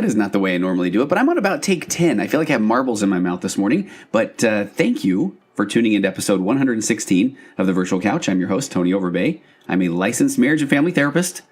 is not the way I normally do it, but I'm on about take 10. I feel like I have marbles in my mouth this morning, but thank you for tuning into episode 116 of The Virtual Couch. I'm your host, Tony Overbay. I'm a licensed marriage and family therapist,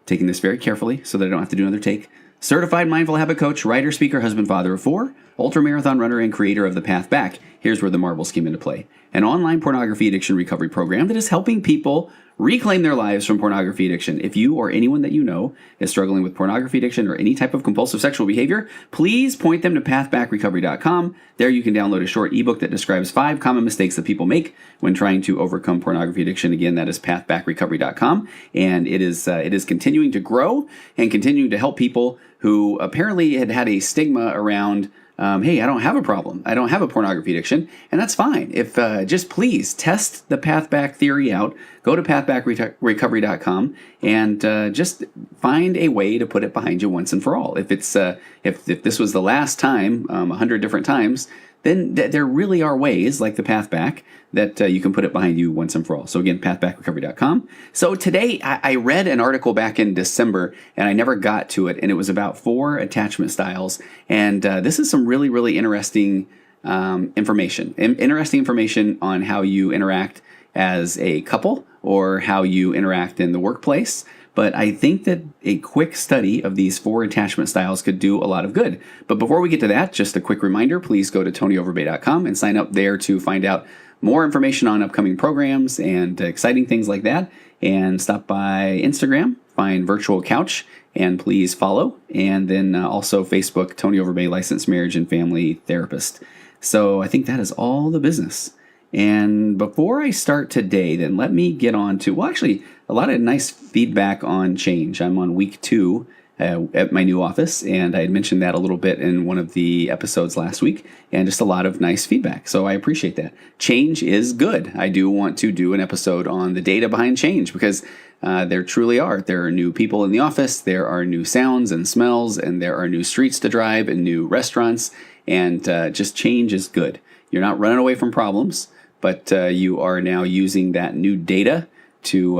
taking this very carefully so that I don't have to do another take. Certified mindful habit coach, writer, speaker, husband, father of four, ultramarathon runner, and creator of The Path Back. Here's where the marbles came into play. An online pornography addiction recovery program that is helping people reclaim their lives from pornography addiction. If you or anyone that you know is struggling with pornography addiction or any type of compulsive sexual behavior, please point them to pathbackrecovery.com. There you can download a short ebook that describes 5 common mistakes that people make when trying to overcome pornography addiction. Again, that is pathbackrecovery.com. And it is continuing to grow and continuing to help people who apparently had a stigma around hey, I don't have a problem. I don't have a pornography addiction, and that's fine. If just please test the Path Back theory out. Go to pathbackrecovery.com and just find a way to put it behind you once and for all. If it's if this was the last time, 100 different times, then there really are ways, like the Path Back, that you can put it behind you once and for all. So again, pathbackrecovery.com. So today I read an article back in December, and I never got to it, and it was about 4 attachment styles. And this is some really, really interesting information. Interesting information on how you interact as a couple or how you interact in the workplace. But I think that a quick study of these 4 attachment styles could do a lot of good. But before we get to that, just a quick reminder, please go to tonyoverbay.com and sign up there to find out more information on upcoming programs and exciting things like that. And stop by Instagram, find Virtual Couch, and please follow. And then also Facebook, Tony Overbay, licensed marriage and family therapist. So I think that is all the business. And before I start today, then let me get on to, well, actually, a lot of nice feedback on change. I'm on week 2 at my new office, and I had mentioned that a little bit in one of the episodes last week, and just a lot of nice feedback. So I appreciate that. Change is good. I do want to do an episode on the data behind change because there truly are. There are new people in the office, there are new sounds and smells, and there are new streets to drive and new restaurants, and just change is good. You're not running away from problems, but you are now using that new data to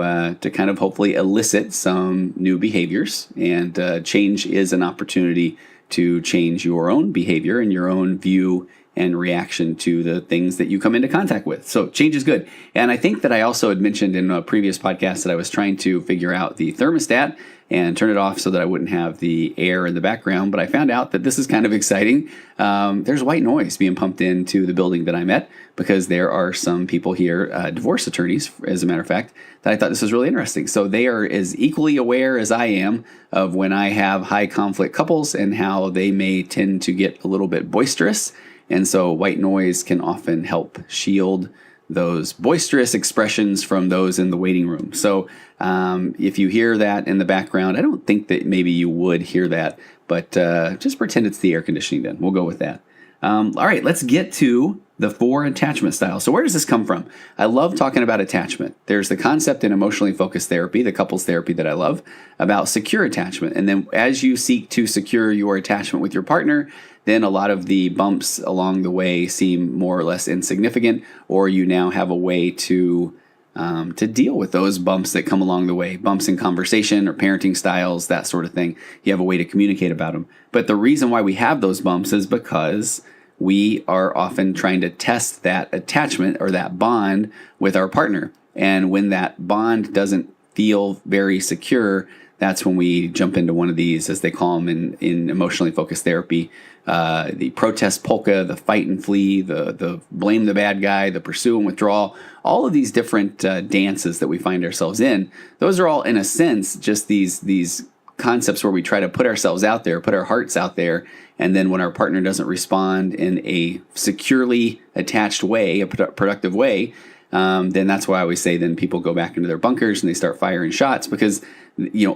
kind of hopefully elicit some new behaviors. And change is an opportunity to change your own behavior and your own view and reaction to the things that you come into contact with. So change is good. And I think that I also had mentioned in a previous podcast that I was trying to figure out the thermostat and turn it off so that I wouldn't have the air in the background. But I found out that this is kind of exciting. There's white noise being pumped into the building that I'm at because there are some people here, divorce attorneys, as a matter of fact, that I thought this was really interesting. So they are as equally aware as I am of when I have high conflict couples and how they may tend to get a little bit boisterous. And so white noise can often help shield those boisterous expressions from those in the waiting room. So if you hear that in the background, I don't think that maybe you would hear that, but just pretend it's the air conditioning then. We'll go with that. All right, let's get to the 4 attachment styles. So where does this come from? I love talking about attachment. There's the concept in emotionally focused therapy, the couples therapy that I love, about secure attachment. And then as you seek to secure your attachment with your partner, then a lot of the bumps along the way seem more or less insignificant, or you now have a way to deal with those bumps that come along the way, bumps in conversation or parenting styles, that sort of thing. You have a way to communicate about them. But the reason why we have those bumps is because we are often trying to test that attachment or that bond with our partner. And when that bond doesn't feel very secure, that's when we jump into one of these, as they call them in emotionally focused therapy, the protest polka, the fight and flee, the blame the bad guy, the pursue and withdrawal, all of these different dances that we find ourselves in. Those are all, in a sense, just these concepts where we try to put ourselves out there, put our hearts out there, and then when our partner doesn't respond in a securely attached way, a productive way, then that's why I always say then people go back into their bunkers and they start firing shots because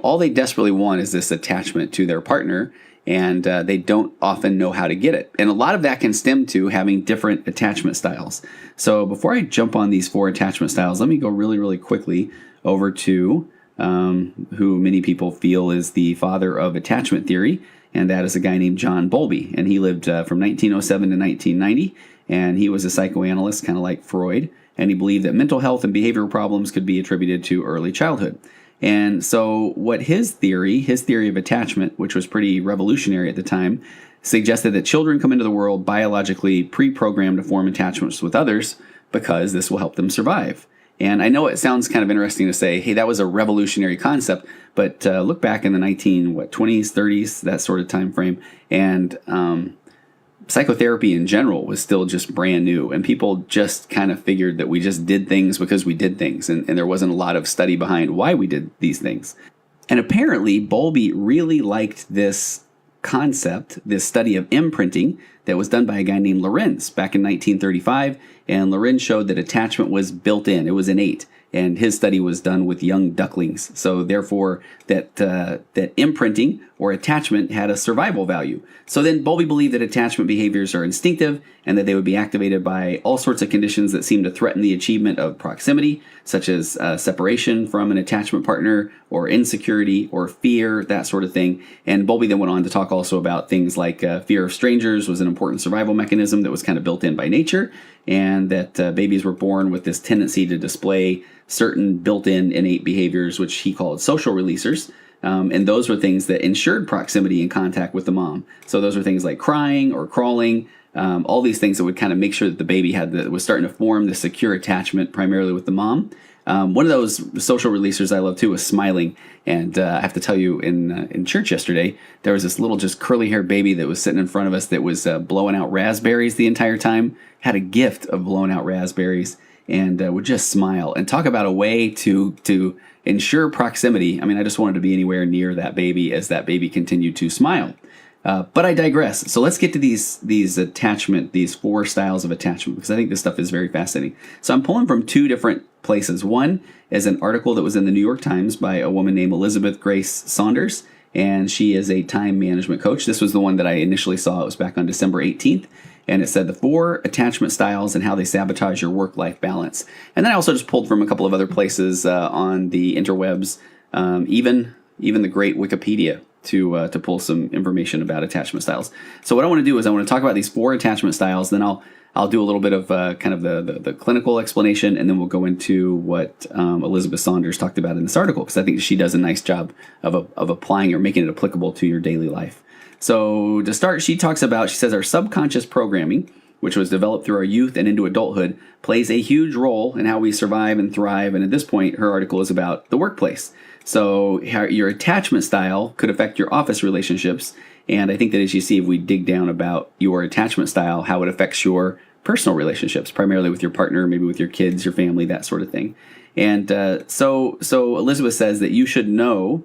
all they desperately want is this attachment to their partner, and they don't often know how to get it. And a lot of that can stem to having different attachment styles. So before I jump on these 4 attachment styles, let me go really, really quickly over to who many people feel is the father of attachment theory, and that is a guy named John Bowlby. And he lived from 1907 to 1990, and he was a psychoanalyst, kind of like Freud, and he believed that mental health and behavioral problems could be attributed to early childhood. And so what his theory of attachment, which was pretty revolutionary at the time, suggested that children come into the world biologically pre-programmed to form attachments with others because this will help them survive. And I know it sounds kind of interesting to say, hey, that was a revolutionary concept, but look back in the 20s, 30s, that sort of time frame, and psychotherapy in general was still just brand new, and people just kind of figured that we just did things because we did things, and there wasn't a lot of study behind why we did these things. And apparently, Bowlby really liked this concept, this study of imprinting that was done by a guy named Lorenz back in 1935, and Lorenz showed that attachment was built in, it was innate, and his study was done with young ducklings. So therefore, that imprinting or attachment had a survival value. So then Bowlby believed that attachment behaviors are instinctive and that they would be activated by all sorts of conditions that seem to threaten the achievement of proximity, such as separation from an attachment partner or insecurity or fear, that sort of thing. And Bowlby then went on to talk also about things like fear of strangers was an important survival mechanism that was kind of built in by nature, and that babies were born with this tendency to display certain built-in innate behaviors, which he called social releasers. And those were things that ensured proximity and contact with the mom. So those were things like crying or crawling, all these things that would kind of make sure that the baby was starting to form the secure attachment primarily with the mom. One of those social releasers I love too was smiling. And I have to tell you, in church yesterday, there was this little just curly-haired baby that was sitting in front of us that was blowing out raspberries the entire time, had a gift of blowing out raspberries, and would just smile. And talk about a way to ensure proximity. I mean, I just wanted to be anywhere near that baby as that baby continued to smile. But I digress. So let's get to these attachment, these 4 styles of attachment, because I think this stuff is very fascinating. So I'm pulling from 2 different places. One is an article that was in the New York Times by a woman named Elizabeth Grace Saunders, and she is a time management coach. This was the one that I initially saw. It was back on December 18th. And it said the 4 attachment styles and how they sabotage your work-life balance. And then I also just pulled from a couple of other places on the interwebs, even the great Wikipedia, to pull some information about attachment styles. So what I want to do is I want to talk about these 4 attachment styles. Then I'll do a little bit of kind of the clinical explanation, and then we'll go into what Elizabeth Saunders talked about in this article, because I think she does a nice job of applying or making it applicable to your daily life. So to start, she says our subconscious programming, which was developed through our youth and into adulthood, plays a huge role in how we survive and thrive. And at this point, her article is about the workplace. So your attachment style could affect your office relationships. And I think that as you see, if we dig down about your attachment style, how it affects your personal relationships, primarily with your partner, maybe with your kids, your family, that sort of thing. And so Elizabeth says that you should know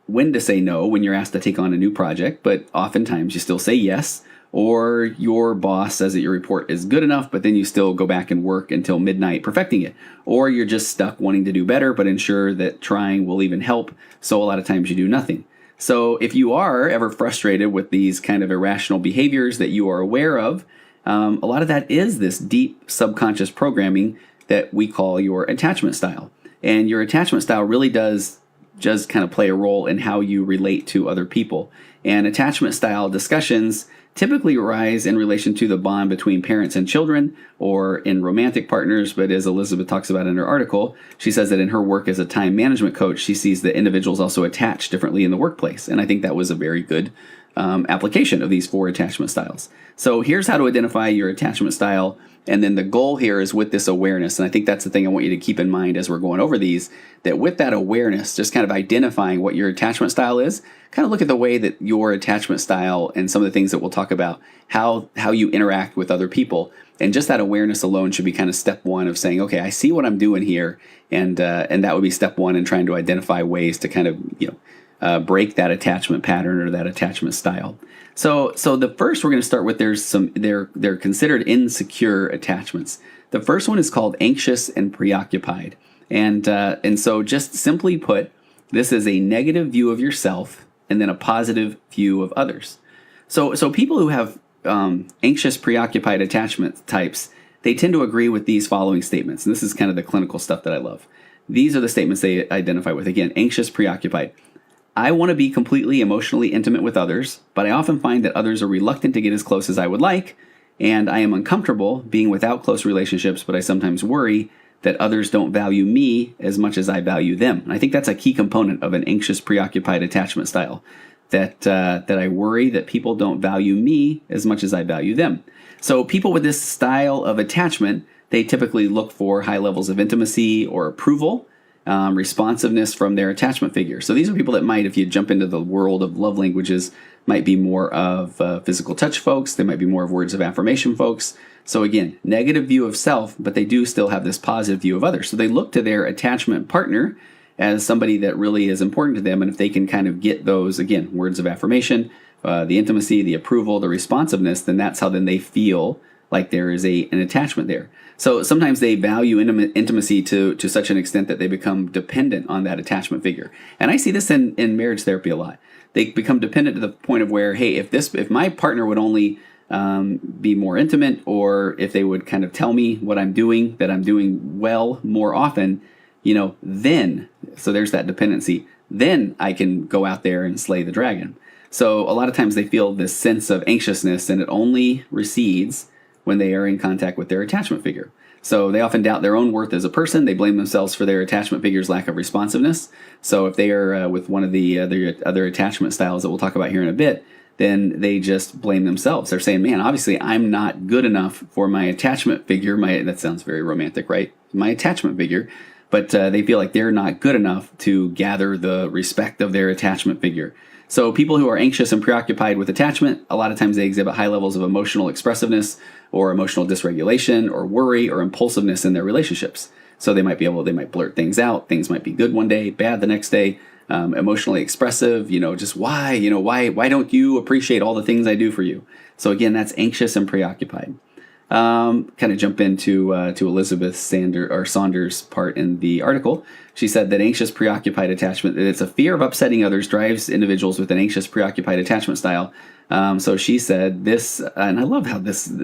when to say no when you're asked to take on a new project, but oftentimes you still say yes, or your boss says that your report is good enough, but then you still go back and work until midnight perfecting it, or you're just stuck wanting to do better, but unsure that trying will even help, so a lot of times you do nothing. So if you are ever frustrated with these kind of irrational behaviors that you are aware of, a lot of that is this deep subconscious programming that we call your attachment style. And your attachment style really does just kind of play a role in how you relate to other people. And attachment style discussions typically arise in relation to the bond between parents and children or in romantic partners. But as Elizabeth talks about in her article, she says that in her work as a time management coach, she sees that individuals also attach differently in the workplace. And I think that was a very good application of these 4 attachment styles. So here's how to identify your attachment style. And then the goal here is with this awareness. And I think that's the thing I want you to keep in mind as we're going over these, that with that awareness, just kind of identifying what your attachment style is, kind of look at the way that your attachment style and some of the things that we'll talk about, how you interact with other people. And just that awareness alone should be kind of step 1 of saying, okay, I see what I'm doing here. And that would be step 1 in trying to identify ways to kind of, break that attachment pattern or that attachment style. So the first we're going to start with, they're considered insecure attachments. The first one is called anxious and preoccupied. And so just simply put, this is a negative view of yourself and then a positive view of others. So people who have anxious preoccupied attachment types, they tend to agree with these following statements. And this is kind of the clinical stuff that I love. These are the statements they identify with. Again, anxious preoccupied. I want to be completely emotionally intimate with others, but I often find that others are reluctant to get as close as I would like, and I am uncomfortable being without close relationships, but I sometimes worry that others don't value me as much as I value them. And I think that's a key component of an anxious, preoccupied attachment style, that I worry that people don't value me as much as I value them. So people with this style of attachment, they typically look for high levels of intimacy or approval, responsiveness from their attachment figure. So these are people that might, if you jump into the world of love languages, might be more of physical touch folks. They might be more of words of affirmation folks. So again, negative view of self, but they do still have this positive view of others. So they look to their attachment partner as somebody that really is important to them. And if they can kind of get those, again, words of affirmation, the intimacy, the approval, the responsiveness, then that's how then they feel like there is an attachment there. So sometimes they value intimacy to such an extent that they become dependent on that attachment figure. And I see this in marriage therapy a lot. They become dependent to the point of where, hey, if my partner would only be more intimate, or if they would kind of tell me what I'm doing, that I'm doing well more often, then, so there's that dependency, then I can go out there and slay the dragon. So a lot of times they feel this sense of anxiousness, and it only recedes when they are in contact with their attachment figure. So they often doubt their own worth as a person. They blame themselves for their attachment figure's lack of responsiveness. So if they are with one of the other attachment styles that we'll talk about here in a bit, then they just blame themselves. They're saying, man, obviously I'm not good enough for my attachment figure. That sounds very romantic, right? My attachment figure. But they feel like they're not good enough to gather the respect of their attachment figure. So people who are anxious and preoccupied with attachment, a lot of times they exhibit high levels of emotional expressiveness or emotional dysregulation or worry or impulsiveness in their relationships. So they might blurt things out. Things might be good one day, bad the next day. Emotionally expressive, just why don't you appreciate all the things I do for you? So again, that's anxious and preoccupied. Kind of jump into to Elizabeth Saunders' part in the article. She said that anxious preoccupied attachment, it's a fear of upsetting others, drives individuals with an anxious preoccupied attachment style. So she said this, and I love how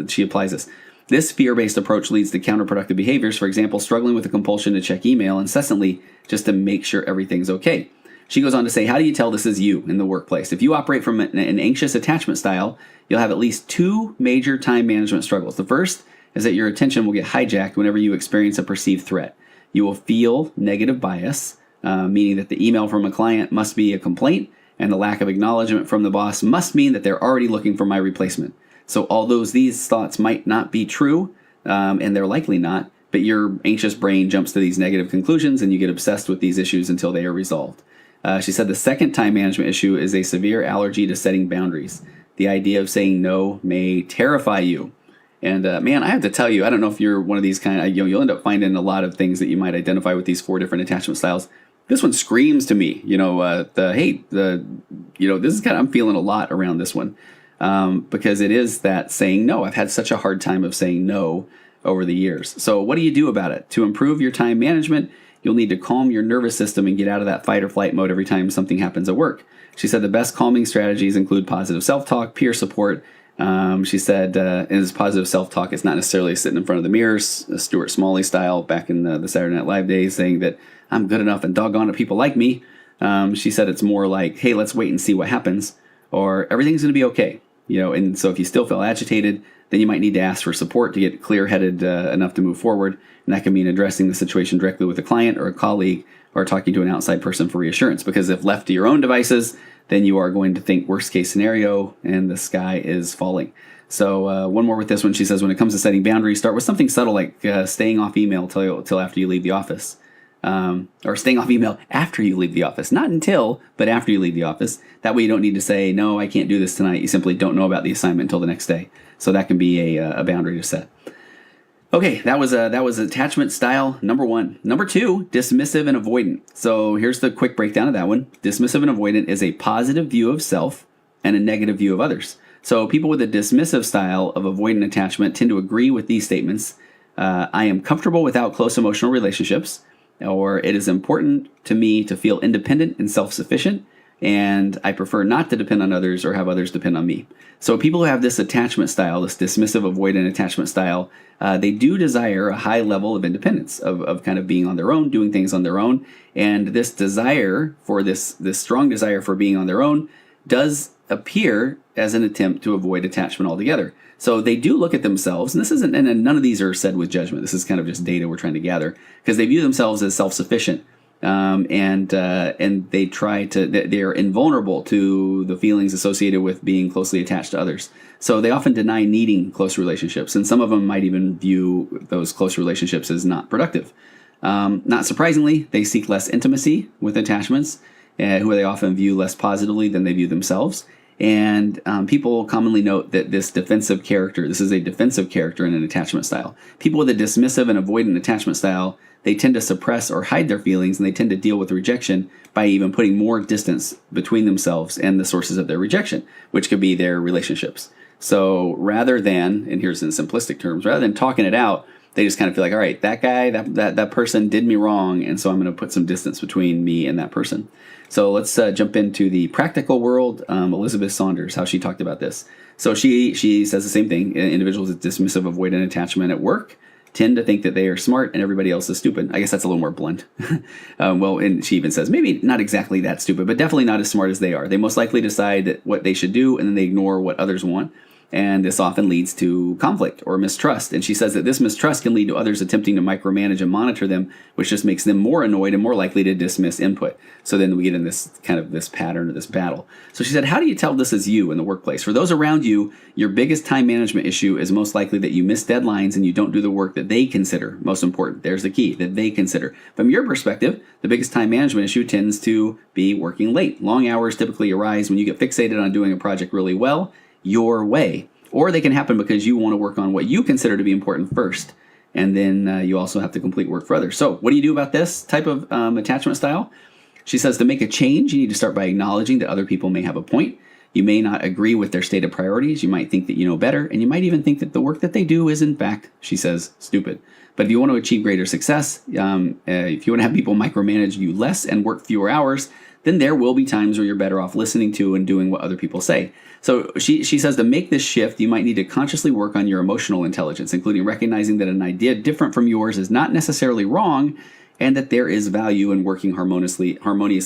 she applies this. This fear-based approach leads to counterproductive behaviors. For example, struggling with a compulsion to check email incessantly just to make sure everything's okay. She goes on to say, how do you tell this is you in the workplace? If you operate from an anxious attachment style, you'll have at least two major time management struggles. The first is that your attention will get hijacked whenever you experience a perceived threat. You will feel negative bias, meaning that the email from a client must be a complaint, and the lack of acknowledgement from the boss must mean that they're already looking for my replacement. So although these thoughts might not be true, and they're likely not, but your anxious brain jumps to these negative conclusions and you get obsessed with these issues until they are resolved. She said the second time management issue is a severe allergy to setting boundaries. The idea of saying no may terrify you. And man, I have to tell you, I don't know if you're one of these you'll end up finding a lot of things that you might identify with these 4 different attachment styles. This one screams to me, this is I'm feeling a lot around this one because it is that saying no. I've had such a hard time of saying no over the years. So what do you do about it? To improve your time management, you'll need to calm your nervous system and get out of that fight or flight mode every time something happens at work. She said the best calming strategies include positive self-talk, peer support. She said, in this positive self-talk, it's not necessarily sitting in front of the mirrors, Stuart Smalley style back in the Saturday Night Live days, saying that I'm good enough and doggone it, people like me. She said it's more like, hey, let's wait and see what happens, or everything's going to be okay. And so if you still feel agitated, then you might need to ask for support to get clear-headed enough to move forward. And that can mean addressing the situation directly with a client or a colleague, or talking to an outside person for reassurance. Because if left to your own devices, then you are going to think worst case scenario and the sky is falling. So one more with this one. She says, when it comes to setting boundaries, start with something subtle like staying off email till after you leave the office. Or staying off email after you leave the office. Not until, but after you leave the office. That way you don't need to say, no, I can't do this tonight. You simply don't know about the assignment until the next day. So that can be a boundary to set. Okay, that was attachment style number 1. Number 2, dismissive and avoidant. So here's the quick breakdown of that one. Dismissive and avoidant is a positive view of self and a negative view of others. So people with a dismissive style of avoidant attachment tend to agree with these statements. I am comfortable without close emotional relationships, or it is important to me to feel independent and self-sufficient, and I prefer not to depend on others or have others depend on me. So people who have this attachment style, this dismissive avoidant attachment style, they do desire a high level of independence, of kind of being on their own, doing things on their own. And this desire for this strong desire for being on their own does appear as an attempt to avoid attachment altogether. So they do look at themselves, and this isn't, and none of these are said with judgment. This is kind of just data we're trying to gather, because they view themselves as self-sufficient, and they try to, they're invulnerable to the feelings associated with being closely attached to others. So they often deny needing close relationships, and some of them might even view those close relationships as not productive. Not surprisingly, they seek less intimacy with attachments, who they often view less positively than they view themselves. And people commonly note that this is a defensive character in an attachment style. People with a dismissive and avoidant attachment style, they tend to suppress or hide their feelings, and they tend to deal with rejection by even putting more distance between themselves and the sources of their rejection, which could be their relationships. So rather than, and here's in simplistic terms, rather than talking it out, they just kind of feel like, all right, that guy, that person did me wrong, and so I'm going to put some distance between me and that person. So let's jump into the practical world. Elizabeth Saunders, how she talked about this. So she says the same thing. Individuals with dismissive avoidant attachment at work tend to think that they are smart and everybody else is stupid. I guess that's a little more blunt. And she even says, maybe not exactly that stupid, but definitely not as smart as they are. They most likely decide what they should do, and then they ignore what others want. And this often leads to conflict or mistrust. And she says that this mistrust can lead to others attempting to micromanage and monitor them, which just makes them more annoyed and more likely to dismiss input. So then we get in this kind of this pattern or this battle. So she said, how do you tell this is you in the workplace? For those around you, your biggest time management issue is most likely that you miss deadlines and you don't do the work that they consider most important. There's the key, that they consider. From your perspective, the biggest time management issue tends to be working late. Long hours typically arise when you get fixated on doing a project really well, your way. Or they can happen because you want to work on what you consider to be important first. And then you also have to complete work for others. So what do you do about this type of attachment style? She says to make a change, you need to start by acknowledging that other people may have a point. You may not agree with their stated priorities. You might think that you know better. And you might even think that the work that they do is, in fact, she says, stupid. But if you want to achieve greater success, if you want to have people micromanage you less and work fewer hours, then there will be times where you're better off listening to and doing what other people say. So she says to make this shift, you might need to consciously work on your emotional intelligence, including recognizing that an idea different from yours is not necessarily wrong, and that there is value in working harmoniously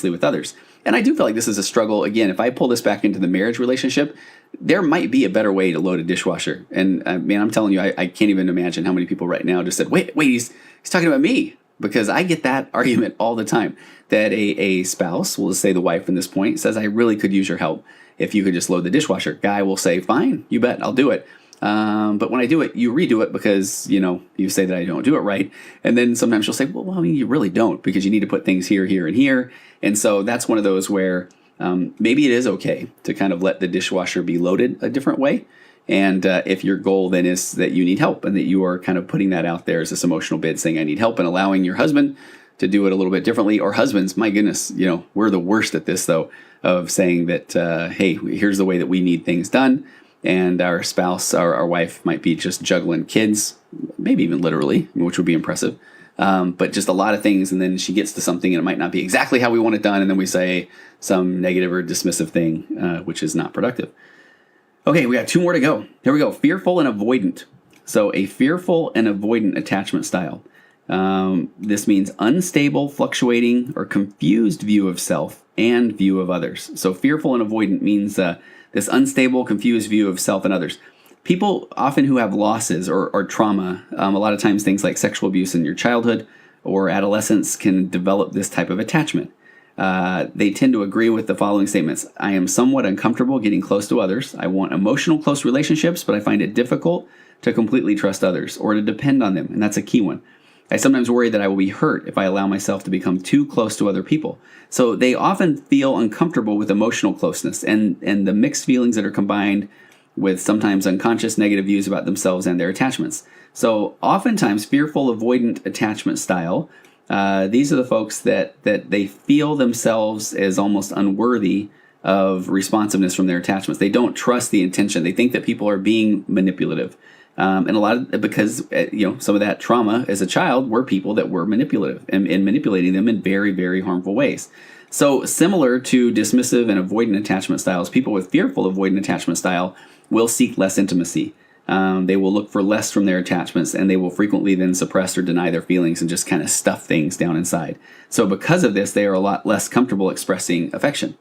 with others. And I do feel like this is a struggle. Again, if I pull this back into the marriage relationship, there might be a better way to load a dishwasher. And man, I'm telling you, I can't even imagine how many people right now just said, wait, he's talking about me. Because I get that argument all the time, that a spouse, we'll just say the wife in this point, says, I really could use your help if you could just load the dishwasher. Guy will say, fine, you bet, I'll do it. But when I do it, you redo it because, you say that I don't do it right. And then sometimes she'll say, well, I mean, you really don't, because you need to put things here, here, and here. And so that's one of those where maybe it is okay to kind of let the dishwasher be loaded a different way. And if your goal then is that you need help and that you are kind of putting that out there as this emotional bid saying, I need help, and allowing your husband to do it a little bit differently, or husbands, my goodness, we're the worst at this though, of saying that, hey, here's the way that we need things done. And our spouse, our wife might be just juggling kids, maybe even literally, which would be impressive. But just a lot of things. And then she gets to something and it might not be exactly how we want it done. And then we say some negative or dismissive thing, which is not productive. Okay, we got 2 more to go. Here we go. Fearful and avoidant. So a fearful and avoidant attachment style. This means unstable, fluctuating, or confused view of self and view of others. So fearful and avoidant means this unstable, confused view of self and others. People often who have losses or trauma, a lot of times things like sexual abuse in your childhood or adolescence can develop this type of attachment. They tend to agree with the following statements. I am somewhat uncomfortable getting close to others. I want emotional close relationships, but I find it difficult to completely trust others or to depend on them. And that's a key one. I sometimes worry that I will be hurt if I allow myself to become too close to other people. So they often feel uncomfortable with emotional closeness and the mixed feelings that are combined with sometimes unconscious negative views about themselves and their attachments. So oftentimes fearful avoidant attachment style, these are the folks that they feel themselves as almost unworthy of responsiveness from their attachments. They don't trust the intention. They think that people are being manipulative. And a lot of, because, some of that trauma as a child were people that were manipulative and manipulating them in very, very harmful ways. So similar to dismissive and avoidant attachment styles, people with fearful avoidant attachment style will seek less intimacy. They will look for less from their attachments, and they will frequently then suppress or deny their feelings and just kind of stuff things down inside. So because of this, they are a lot less comfortable expressing affection.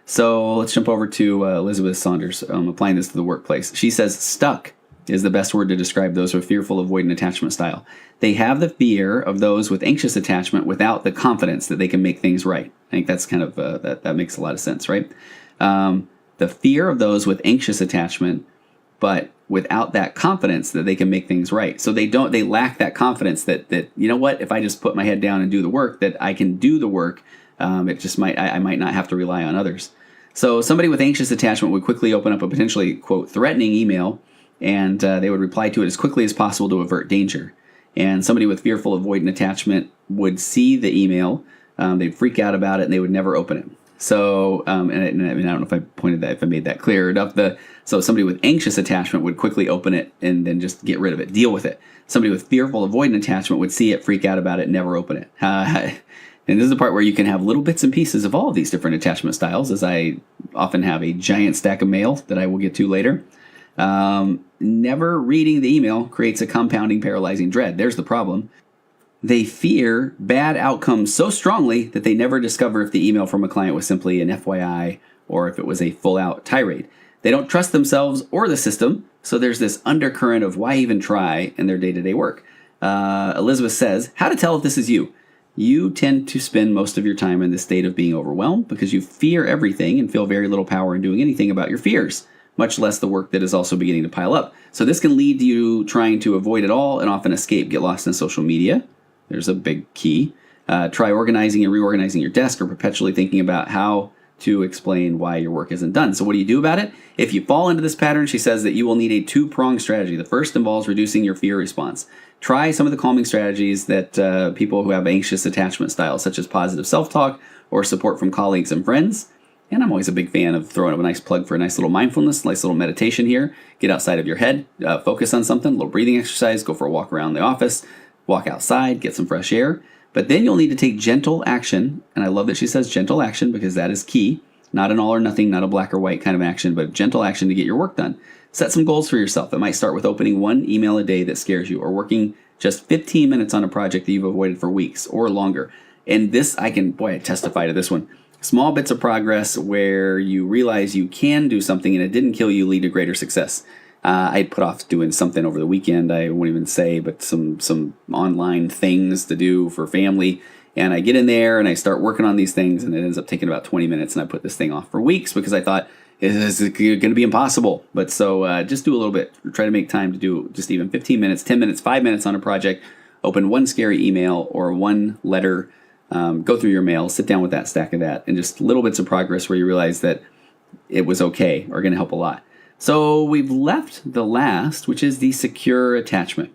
So let's jump over to Elizabeth Saunders, applying this to the workplace. She says, stuck is the best word to describe those with fearful avoidant attachment style. They have the fear of those with anxious attachment without the confidence that they can make things right. I think that's kind of, that makes a lot of sense, right? The fear of those with anxious attachment, but without that confidence that they can make things right. So they lack that confidence that you know what, if I just put my head down and do the work, that I can do the work. I might not have to rely on others. So somebody with anxious attachment would quickly open up a potentially, quote, threatening email, and they would reply to it as quickly as possible to avert danger. And somebody with fearful avoidant attachment would see the email, they'd freak out about it, and they would never open it. So, and I don't know if I made that clear enough. So somebody with anxious attachment would quickly open it and then just get rid of it, deal with it. Somebody with fearful avoidant attachment would see it, freak out about it, never open it. And this is the part where you can have little bits and pieces of all of these different attachment styles, as I often have a giant stack of mail that I will get to later. Never reading the email creates a compounding, paralyzing dread. There's the problem. They fear bad outcomes so strongly that they never discover if the email from a client was simply an FYI or if it was a full-out tirade. They don't trust themselves or the system, so there's this undercurrent of why even try in their day-to-day work. Elizabeth says, how to tell if this is you. You tend to spend most of your time in this state of being overwhelmed because you fear everything and feel very little power in doing anything about your fears, much less the work that is also beginning to pile up. So this can lead to you trying to avoid it all and often escape, get lost in social media. There's a big key. Try organizing and reorganizing your desk or perpetually thinking about how to explain why your work isn't done. So what do you do about it? If you fall into this pattern, she says that you will need a two-pronged strategy. The first involves reducing your fear response. Try some of the calming strategies that people who have anxious attachment styles, such as positive self-talk or support from colleagues and friends. And I'm always a big fan of throwing up a nice plug for a nice little mindfulness, nice little meditation here. Get outside of your head, focus on something, a little breathing exercise, go for a walk around the office, walk outside, get some fresh air. But then you'll need to take gentle action, and I love that she says gentle action because that is key. Not an all or nothing, not a black or white kind of action, but gentle action to get your work done. Set some goals for yourself. It might start with opening one email a day that scares you, or working just 15 minutes on a project that you've avoided for weeks or longer. And this, I testify to this one. Small bits of progress where you realize you can do something and it didn't kill you lead to greater success. I put off doing something over the weekend, I won't even say, but some online things to do for family. And I get in there and I start working on these things and it ends up taking about 20 minutes and I put this thing off for weeks because I thought, is it going to be impossible? But so just do a little bit. Try to make time to do just even 15 minutes, 10 minutes, 5 minutes on a project. Open one scary email or one letter. Go through your mail, sit down with that stack of that, and just little bits of progress where you realize that it was okay are going to help a lot. So we've left the last, which is the secure attachment.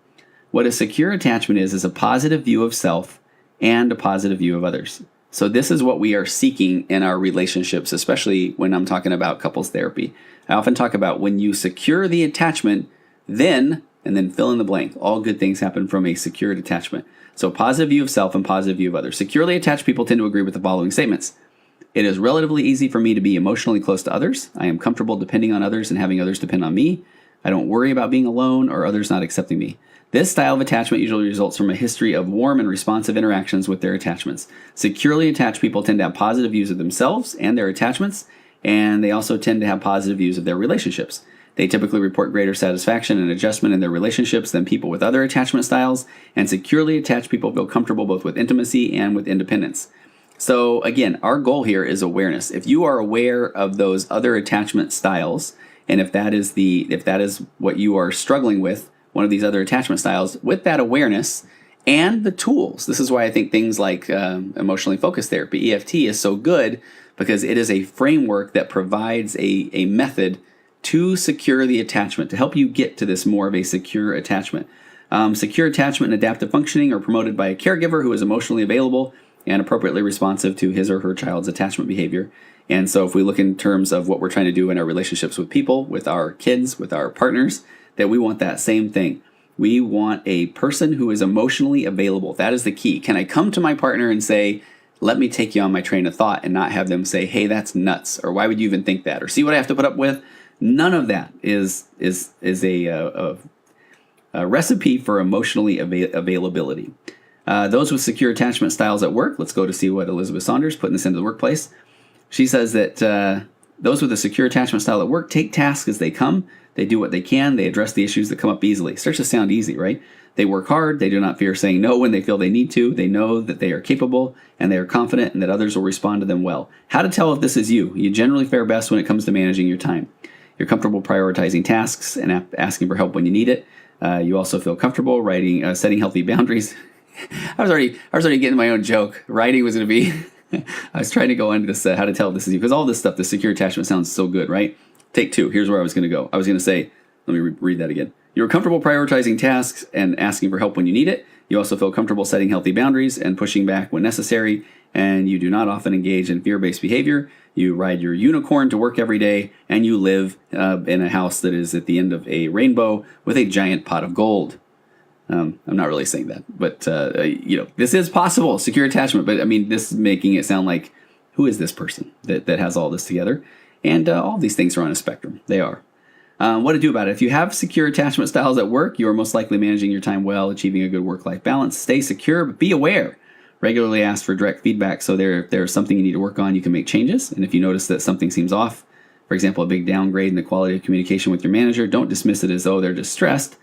What a secure attachment is a positive view of self and a positive view of others. So this is what we are seeking in our relationships, especially when I'm talking about couples therapy. I often talk about when you secure the attachment, then fill in the blank. All good things happen from a secured attachment. So positive view of self and positive view of others. Securely attached people tend to agree with the following statements. It is relatively easy for me to be emotionally close to others. I am comfortable depending on others and having others depend on me. I don't worry about being alone or others not accepting me. This style of attachment usually results from a history of warm and responsive interactions with their attachments. Securely attached people tend to have positive views of themselves and their attachments, and they also tend to have positive views of their relationships. They typically report greater satisfaction and adjustment in their relationships than people with other attachment styles, and securely attached people feel comfortable both with intimacy and with independence. So again, our goal here is awareness. If you are aware of those other attachment styles, and if that is what you are struggling with, one of these other attachment styles, with that awareness and the tools. This is why I think things like emotionally focused therapy, EFT, is so good, because it is a framework that provides a method to secure the attachment, to help you get to this more of a secure attachment. Secure attachment and adaptive functioning are promoted by a caregiver who is emotionally available and appropriately responsive to his or her child's attachment behavior. And so if we look in terms of what we're trying to do in our relationships with people, with our kids, with our partners, that we want that same thing. We want a person who is emotionally available. That is the key. Can I come to my partner and say, let me take you on my train of thought, and not have them say, hey, that's nuts, or why would you even think that, or see what I have to put up with? None of that is a recipe for emotionally availability. Those with secure attachment styles at work, let's go to see what Elizabeth Saunders putting this into the workplace. She says that those with a secure attachment style at work take tasks as they come. They do what they can. They address the issues that come up easily. Starts to sound easy, right? They work hard. They do not fear saying no when they feel they need to. They know that they are capable and they are confident and that others will respond to them well. How to tell if this is you? You generally fare best when it comes to managing your time. You're comfortable prioritizing tasks and asking for help when you need it. You also feel comfortable setting healthy boundaries. I was already getting my own joke. Writing was going to be. I was trying to go into this. How to tell if this is you, because all this stuff, the secure attachment sounds so good, right? Take two. Here's where I was going to go. I was going to say, let me read that again. You're comfortable prioritizing tasks and asking for help when you need it. You also feel comfortable setting healthy boundaries and pushing back when necessary. And you do not often engage in fear-based behavior. You ride your unicorn to work every day, and you live in a house that is at the end of a rainbow with a giant pot of gold. I'm not really saying that, but this is possible, secure attachment. But I mean, this is making it sound like, who is this person that has all this together? And all these things are on a spectrum. They are. What to do about it? If you have secure attachment styles at work, you are most likely managing your time well, achieving a good work-life balance. Stay secure, but be aware. Regularly ask for direct feedback, so if there's something you need to work on, you can make changes. And if you notice that something seems off, for example, a big downgrade in the quality of communication with your manager, don't dismiss it as though they're distressed.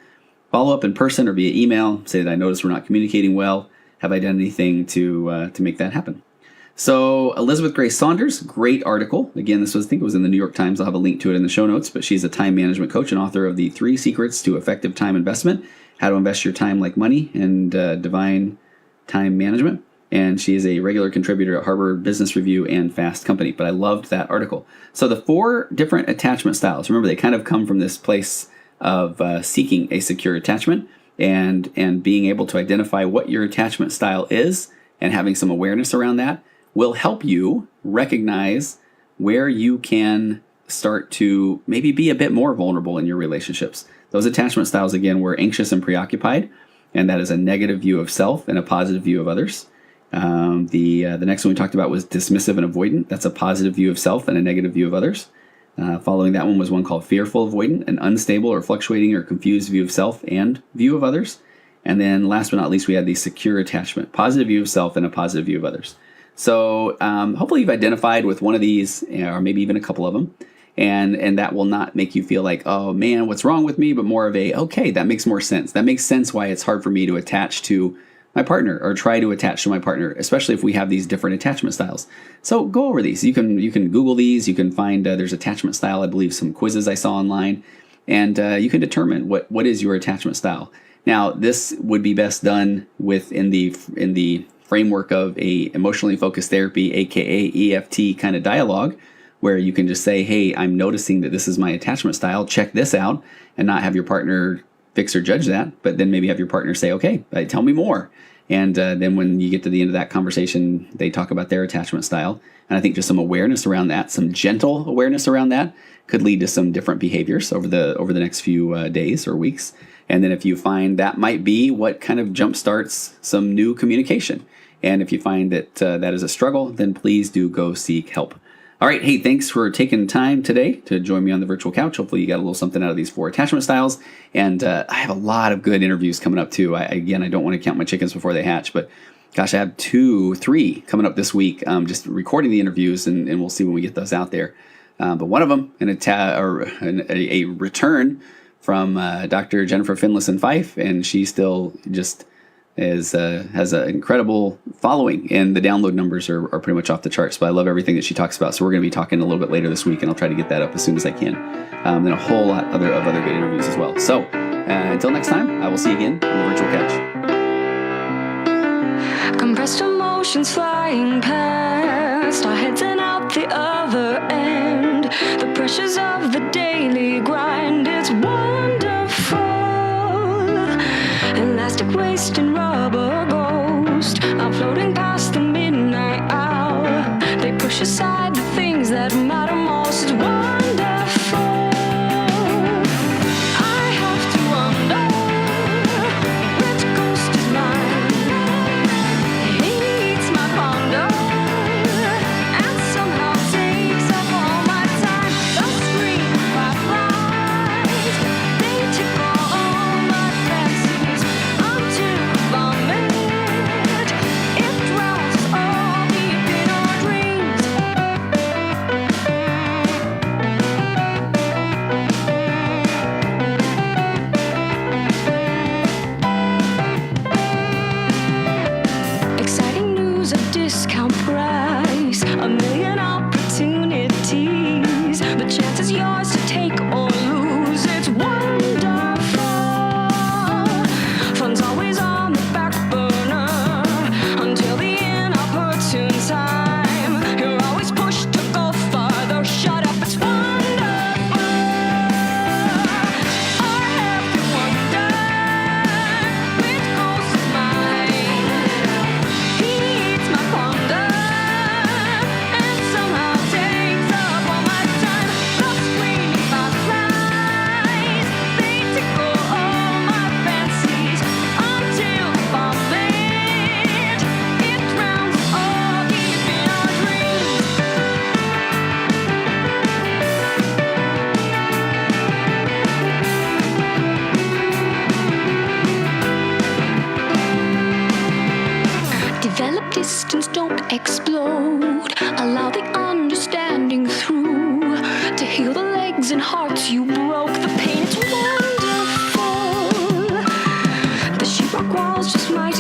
Follow up in person or via email. Say that I noticed we're not communicating well. Have I done anything to make that happen? So Elizabeth Grace Saunders, great article. Again, I think it was in the New York Times. I'll have a link to it in the show notes. But she's a time management coach and author of the 3 Secrets to Effective Time Investment: How to Invest Your Time Like Money and Divine Time Management. And she is a regular contributor at Harvard Business Review and Fast Company. But I loved that article. So the 4 different attachment styles. Remember, they kind of come from this place of seeking a secure attachment and being able to identify what your attachment style is and having some awareness around that will help you recognize where you can start to maybe be a bit more vulnerable in your relationships. Those attachment styles, again, were anxious and preoccupied, and that is a negative view of self and a positive view of others. The next one we talked about was dismissive and avoidant. That's a positive view of self and a negative view of others. Following that one was one called fearful-avoidant, an unstable or fluctuating or confused view of self and view of others. And then last but not least, we had the secure attachment, positive view of self and a positive view of others. So hopefully you've identified with one of these, or maybe even a couple of them, and that will not make you feel like, oh man, what's wrong with me, but more of a, okay, that makes more sense. That makes sense why it's hard for me to attach to my partner or try to attach to my partner, especially if we have these different attachment styles. So go over these. You can Google these. You can find there's attachment style, I believe, some quizzes I saw online, and you can determine what is your attachment style. Now, this would be best done in the framework of a emotionally focused therapy, aka EFT kind of dialogue, where you can just say, hey, I'm noticing that this is my attachment style. Check this out, and not have your partner fix or judge that, but then maybe have your partner say, okay, tell me more. And then when you get to the end of that conversation, they talk about their attachment style. And I think just some awareness around that, some gentle awareness around that, could lead to some different behaviors over the next few days or weeks. And then if you find that might be what kind of jumpstarts some new communication. And if you find that that is a struggle, then please do go seek help. All right. Hey, thanks for taking time today to join me on the virtual couch. Hopefully you got a little something out of these 4 attachment styles. And I have a lot of good interviews coming up too. I don't want to count my chickens before they hatch, but gosh, I have 3 coming up this week. Just recording the interviews, and we'll see when we get those out there. But one of them, a return from Dr. Jennifer Finlayson-Fife, and she still just has an incredible following, and the download numbers are pretty much off the charts. But I love everything that she talks about. So we're going to be talking a little bit later this week, and I'll try to get that up as soon as I can. And a whole lot of other good interviews as well. So until next time, I will see you again on the virtual couch. Compressed emotions flying past our heads and out the other end. The pressures of the daily grind, it's wonderful. Elastic waste and rubber ghost are floating past the midnight hour. They push aside the things that matter most. It's wonderful. I have to wonder which ghost is mine. He eats my ponder and somehow takes up all my time. The scream fireflies, they tickle all my fancies until the vomit, it drowns all deep in our dreams. explode. Allow the understanding through to heal the legs and hearts you broke. The pain is wonderful. The sheetrock walls just might